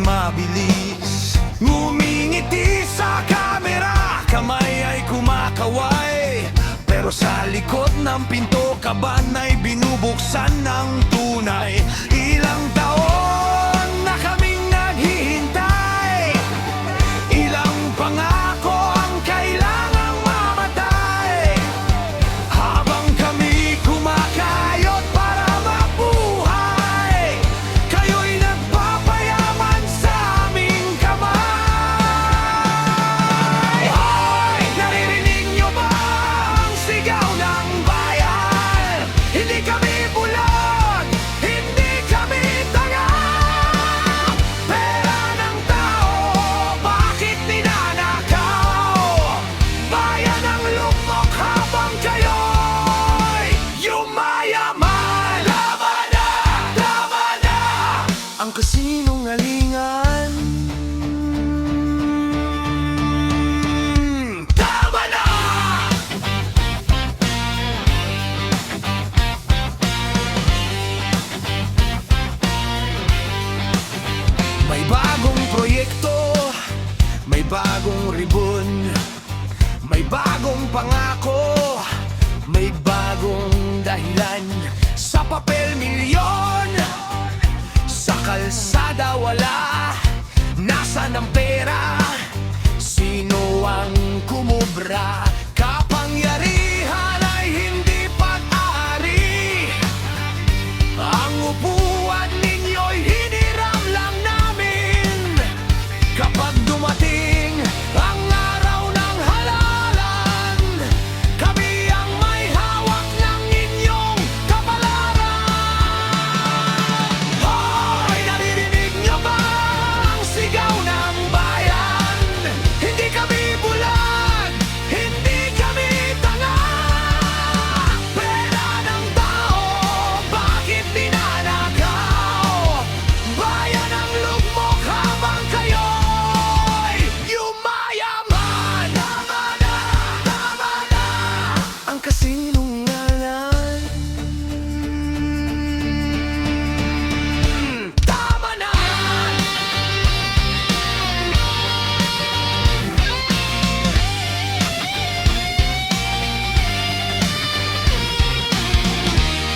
mabilis. Ngumingiti sa kamera, kamay ay kumakaway, pero sa likod ng pinto, kaban ay binubuksan ng tunay. Ilang taon na kaming naghihintay, ilang pangako ang kailangang mamatay, habang kami kumakayot para mabuhay. Kayo'y nagpapayaman sa aming kamay. Hoy, naririnig niyo ba ang sigaw ng bayan? Hindi kami bulag, hindi kami tanga. Pera ng tao, bakit ninanakaw? Bayan ang lukmok habang kayo'y yumayaman. Tama na ang kasinungalingan. Tama na! May bagong proyekto, may bagong ribon, may bagong pangako, may bagong dahilan. Sa papel milyon, sa kalsada wala. Nasaan ang pera? Sino ang kumubra? Kapangyarihan ay hindi pag-aari. Ang upuan ninyo'y hiniram lang namin. Kapag dumating ang araw ng halalan, kami ang may hawak ng inyong kapalaran. Hoy, naririnig niyo ba ang sigaw ng bayan? Hindi kami bulag, hindi kami tanga. Pera ng tao, bakit ninanakaw? Bayan ang lugmok habang kayo'y yumayaman. Tama na ang kasinungalingan. Tama na!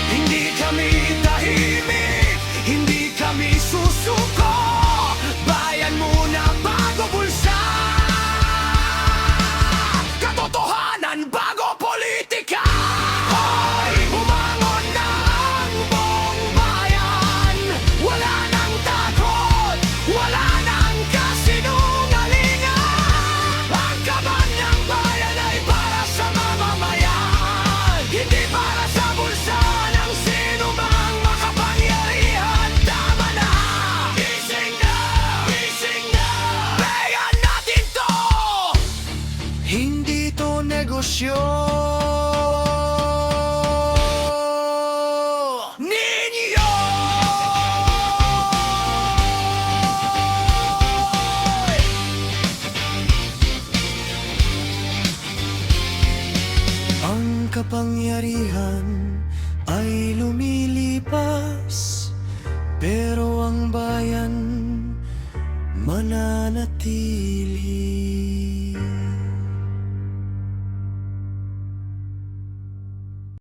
Hindi kami tahimik, hindi kami susuko. Bayan muna bago bulsa, katotohanan bago politika. Hoy, bumangon na ang buong bayan. Wala nang takot, wala nang kasinungalingan. Ang kaban ng bayan ay para sa mamamayan, hindi para sa bulsa ng sino mang makapangyarihan. Tama na! Gising na! Gising na! Bayan natin to! Hindi to negosyo ninyo! Ang kapangyarihan ay lumilipas, pero ang bayan mananatili.